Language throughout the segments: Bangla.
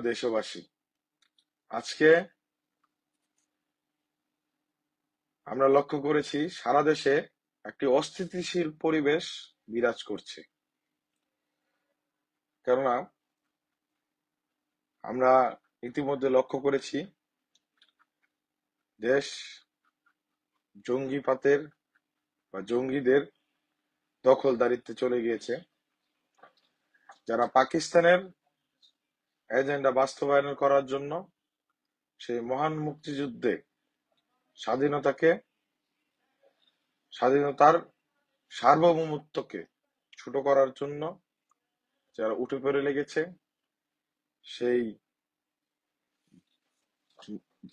দেশবাসী, আজকে আমরা লক্ষ্য করেছি সারা দেশে একটি অস্থিতিশীল পরিবেশ বিরাজ করছে। কেননা আমরা ইতিমধ্যে লক্ষ্য করেছি দেশ জঙ্গিপাতের বা জঙ্গিদের দখলদারিত্বে চলে গিয়েছে, যারা পাকিস্তানের এজেন্ডা বাস্তবায়ন করার জন্য সেই মহান মুক্তিযুদ্ধে স্বাধীনতার সার্বভৌমত্বকে ছোট করার জন্য যারা উঠে পড়ে লেগেছে, সেই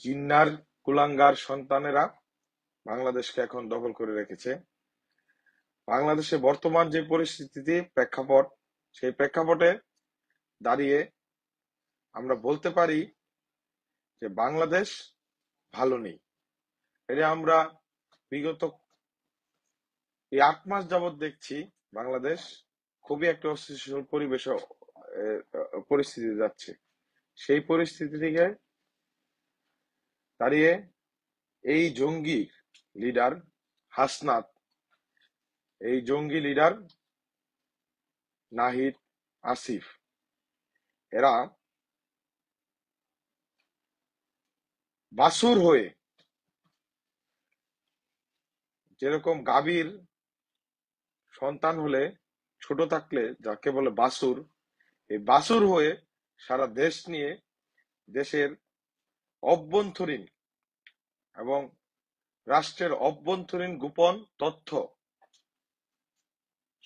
জিন্নার কুলাঙ্গার সন্তানেরা বাংলাদেশকে এখন দখল করে রেখেছে। বাংলাদেশে বর্তমান যে পরিস্থিতি প্রেক্ষাপট, সেই প্রেক্ষাপটে দাঁড়িয়ে আমরা বলতে পারি যে বাংলাদেশ ভালো নেই। এটা আমরা বিগত এই 8 মাস যাবৎ দেখছি বাংলাদেশ খুবই একটা অস্থিতিশীল পরিস্থিতি যাচ্ছে। সেই পরিস্থিতি থেকে দাঁড়িয়ে এই জঙ্গি লিডার হাসনাত, এই জঙ্গি লিডার নাহিদ, আসিফ, এরা বাছুর হয়ে, যেরকম গাভীর সন্তান হলে ছোট থাকলে যাকে বলে বাছুর, এই বাছুর হয়ে সারা দেশ নিয়ে দেশের অভ্যন্তরীণ এবং রাষ্ট্রের অভ্যন্তরীণ গোপন তথ্য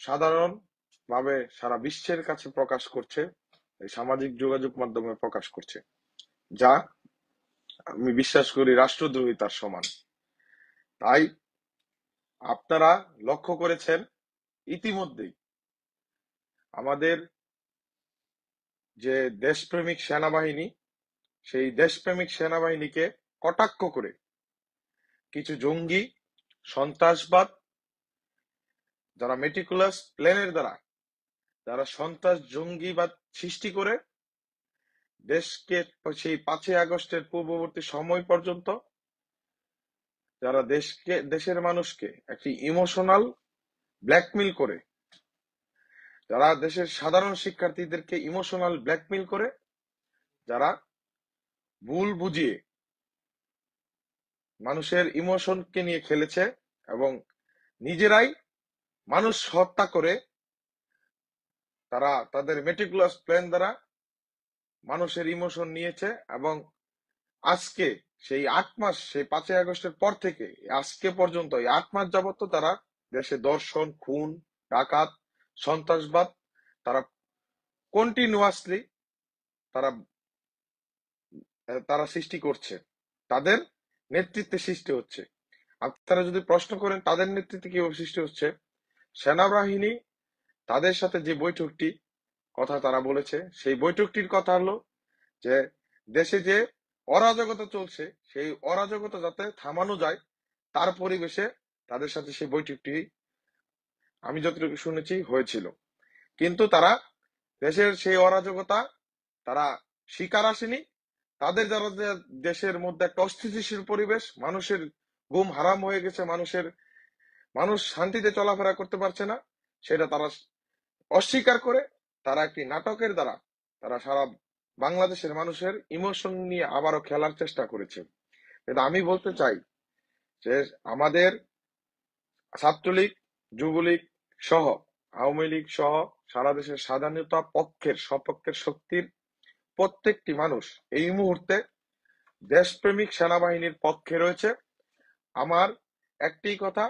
সাধারণভাবে সারা বিশ্বের কাছে প্রকাশ করছে, এই সামাজিক যোগাযোগ মাধ্যমে প্রকাশ করছে, যা আমি বিশ্বাস করি রাষ্ট্রদ্রোহিতার সমান। তাই আপনারা লক্ষ্য করেছেন ইতিমধ্যেই আমাদের যে দেশপ্রেমিক সেনাবাহিনী, সেই দেশপ্রেমিক সেনাবাহিনীকে কটাক্ষ করে কিছু জঙ্গি সন্ত্রাসবাদ, যারা মেটিকুলাস প্ল্যানের দ্বারা যারা সন্ত্রাস জঙ্গিবাদ সৃষ্টি করে দেশকে সেই 5ই আগস্টের পূর্ববর্তী সময় পর্যন্ত যারা দেশের মানুষকে একটি ইমোশনাল ব্ল্যাকমেইল করে, যারা দেশের সাধারণ শিক্ষার্থীদেরকে ইমোশনাল ব্ল্যাকমেইল করে, যারা ভুল বুঝিয়ে মানুষের ইমোশনকে নিয়ে খেলেছে এবং নিজেরাই মানুষ হত্যা করে তারা তাদের মেটিকুলাস প্ল্যান দ্বারা মানুষের ইমোশন নিয়েছে। এবং আজকে সেই 8 মাস, সেই 5ই আগস্টের পর থেকে আজকে পর্যন্ত এই 8 মাস যাবত তারা দেশে দর্শন, খুন, ডাকাত, সন্ত্রাসবাদ তারা কন্টিনিউয়াসলি তারা সৃষ্টি করছে, তাদের নেতৃত্বে সৃষ্টি হচ্ছে। আপনারা যদি প্রশ্ন করেন তাদের নেতৃত্বে কিভাবে সৃষ্টি হচ্ছে, সেনাবাহিনী তাদের সাথে যে বৈঠকটি কথা তারা বলেছে, সেই বৈঠকটির কথা হলো যে দেশে যে অরাজকতা চলছে সেই অরাজকতা যাতে থামানো যায় তার পরিবেশে তাদের সাথে সেই বৈঠকটি আমি যতটুকু শুনেছি হয়েছিল। কিন্তু তারা দেশের সেই অরাজকতা তারা শিকার আসেনি। তাদের যারা দেশের মধ্যে একটা অস্থিতিশীল পরিবেশ, মানুষের ঘুম হারাম হয়ে গেছে, মানুষ শান্তিতে চলাফেরা করতে পারছে না, সেটা তারা অস্বীকার করে তারা একটি নাটকের দ্বারা তারা সারা বাংলাদেশের মানুষের ইমোশন নিয়ে আবারও খেলার চেষ্টা করেছে। কিন্তু আমি বলতে চাই যে আমাদের ছাত্রলীগ, যুবলীগ সহ, আওয়ামী লীগ সহ সারা দেশের স্বাধীনতা পক্ষের সপক্ষের শক্তির প্রত্যেকটি মানুষ এই মুহূর্তে দেশপ্রেমিক সেনাবাহিনীর পক্ষে রয়েছে। আমার একটি কথা,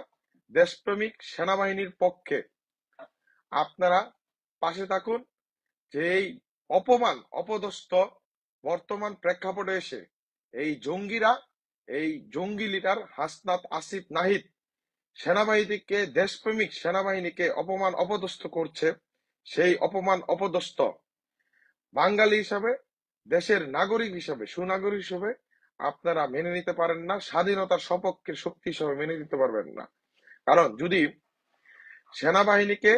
দেশপ্রেমিক সেনাবাহিনীর পক্ষে আপনারা পাশে থাকুন। যে এই অপমান অপদস্থ বর্তমান প্রেক্ষাপটে এসে এই জঙ্গিরা, এই জঙ্গি লিডার হাসনাত, আসিফ, নাহিদ সেনাবাহিনীকে, দেশপ্রেমিক সেনাবাহিনীকে অপমান অপদস্থ করছে, সেই অপমান অপদস্থ বাঙালি হিসাবে, দেশের নাগরিক হিসাবে, সুনাগরিক হিসাবে আপনারা মেনে নিতে পারেন না, স্বাধীনতার সপক্ষের শক্তি হিসাবে মেনে নিতে পারবেন না। কারণ যদি সেনাবাহিনীকে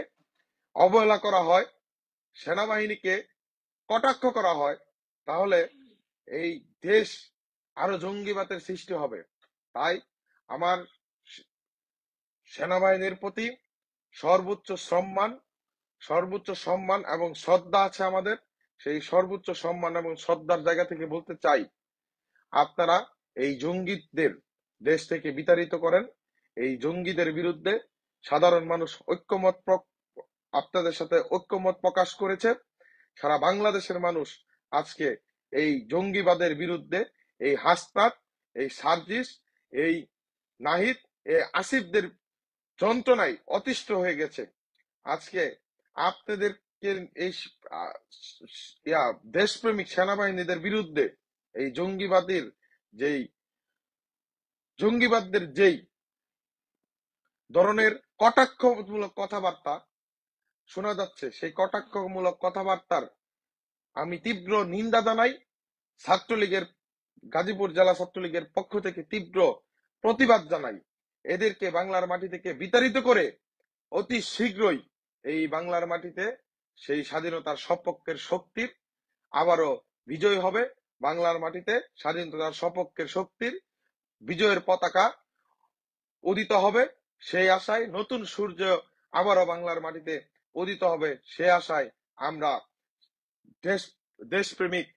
অবহেলা করা হয়, সেনাবাহিনীকে কটাক্ষ করা হয়, তাহলে এই দেশ আরো জঙ্গিবাদের সৃষ্টি হবে। তাই আমার সেনাবাহিনীর প্রতি সর্বোচ্চ সম্মান এবং শ্রদ্ধা আছে আমাদের। সেই সর্বোচ্চ সম্মান এবং শ্রদ্ধার জায়গা থেকে বলতে চাই, আপনারা এই জঙ্গিদের দেশ থেকে বিতাড়িত করেন। এই জঙ্গিদের বিরুদ্ধে সাধারণ মানুষ আপনাদের সাথে ঐক্যমত প্রকাশ করেছে। সারা বাংলাদেশের মানুষ আজকে এই জঙ্গিবাদের বিরুদ্ধে, এই হাসনাত, এই সার্জিস, এই নাহিদ, এই আসিফদের যন্ত্রণায় অতিষ্ঠ হয়ে গেছে। আজকে আপনাদেরকে এই দেশপ্রেমিক সেনাবাহিনীদের বিরুদ্ধে এই জঙ্গিবাদদের যেই ধরনের কটাক্ষমূলক কথাবার্তা শোনা যাচ্ছে, সেই কটাক্ষমূলক কথাবার্তার আমি তীব্র নিন্দা জানাই। ছাত্রলীগের গাজীপুর জেলা ছাত্রলীগের পক্ষ থেকে তীব্র প্রতিবাদ জানাই। এদেরকে বাংলার মাটি থেকে বিতাড়িত করে অতি শীঘ্রই এই বাংলার মাটিতে সেই স্বাধীনতার সপক্ষের শক্তির আবারও বিজয় হবে। বাংলার মাটিতে স্বাধীনতার সপক্ষের শক্তির বিজয়ের পতাকা উদিত হবে। সেই আশায় নতুন সূর্য আবারও বাংলার মাটিতে উদিত হবে। সে আশায় আমরা দেশপ্রেমিক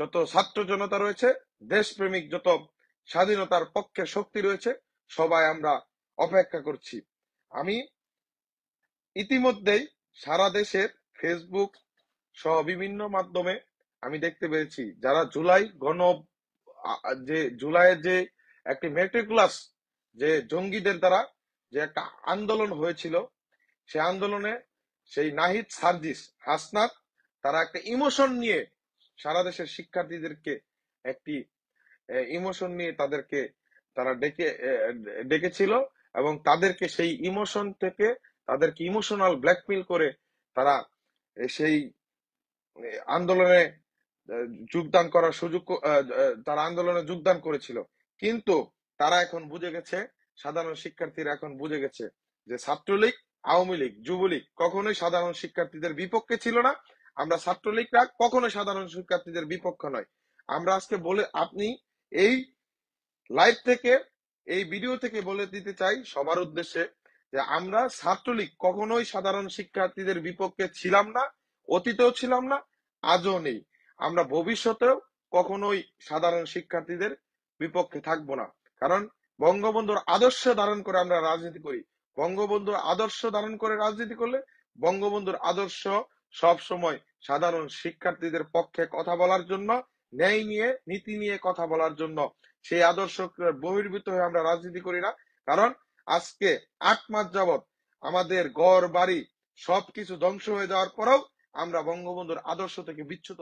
যত ছাত্র জনতা রয়েছে, দেশপ্রেমিক যত স্বাধীনতার পক্ষে শক্তি রয়েছে, সবাই আমরা অপেক্ষা করছি। আমি ইতিমধ্যেই সারা দেশের ফেসবুক সহ বিভিন্ন মাধ্যমে আমি দেখতে পেরেছি, যারা জুলাইয়ের যে একটি মেট্রিকুলাস যে জঙ্গিদের দ্বারা যে একটা আন্দোলন হয়েছিল, সেই আন্দোলনে সেই নাহিদ, সার্জিস, হাসনাত তারা একটা ইমোশন নিয়ে সারা দেশের শিক্ষার্থীদেরকে একটি ইমোশন নিয়ে তারা ডেকেছিল এবং তাদেরকে সেই ইমোশন থেকে তাদেরকে ইমোশনাল ব্ল্যাকমেইল করে তারা সেই আন্দোলনে যোগদান করার সুযোগ তারা আন্দোলনে যোগদান করেছিল। কিন্তু তারা এখন বুঝে গেছে, সাধারণ শিক্ষার্থীরা এখন বুঝে গেছে যে ছাত্রলীগ, আওয়ামী লীগ, যুবলীগ কখনোই সাধারণ শিক্ষার্থীদের বিপক্ষে ছিল না। আমরা ছাত্রলীগরা কখনোই সাধারণ শিক্ষার্থীদের বিপক্ষে নয়। আমরা আজকে আপনি এই লাইভ থেকে, এই ভিডিও থেকে বলে দিতে চাই সবার উদ্দেশ্যে যে আমরা ছাত্রলীগ কখনোই সাধারণ শিক্ষার্থীদের বিপক্ষে ছিলাম না, অতীতেও ছিলাম না, আজও নেই। আমরা ভবিষ্যতেও কখনোই সাধারণ শিক্ষার্থীদের বিপক্ষে থাকবো না। কারণ বঙ্গবন্ধুর আদর্শ ধারণ করে আমরা রাজনীতি করি। বঙ্গবন্ধুর আদর্শ ধারণ করে রাজনীতি করলে বঙ্গবন্ধুর আদর্শ সব সময় সাধারণ শিক্ষার্থীদের পক্ষে কথা বলার জন্য, ন্যায় নিয়ে, নীতি নিয়ে কথা বলার জন্য। সেই আদর্শ বহির্ভূত হয়ে আমরা রাজনীতি করি না। কারণ আজকে 8 মাস যাবৎ আমাদের ঘর বাড়ি সবকিছু ধ্বংস হয়ে যাওয়ার পরেও আমরা বঙ্গবন্ধুর আদর্শ থেকে বিচ্যুত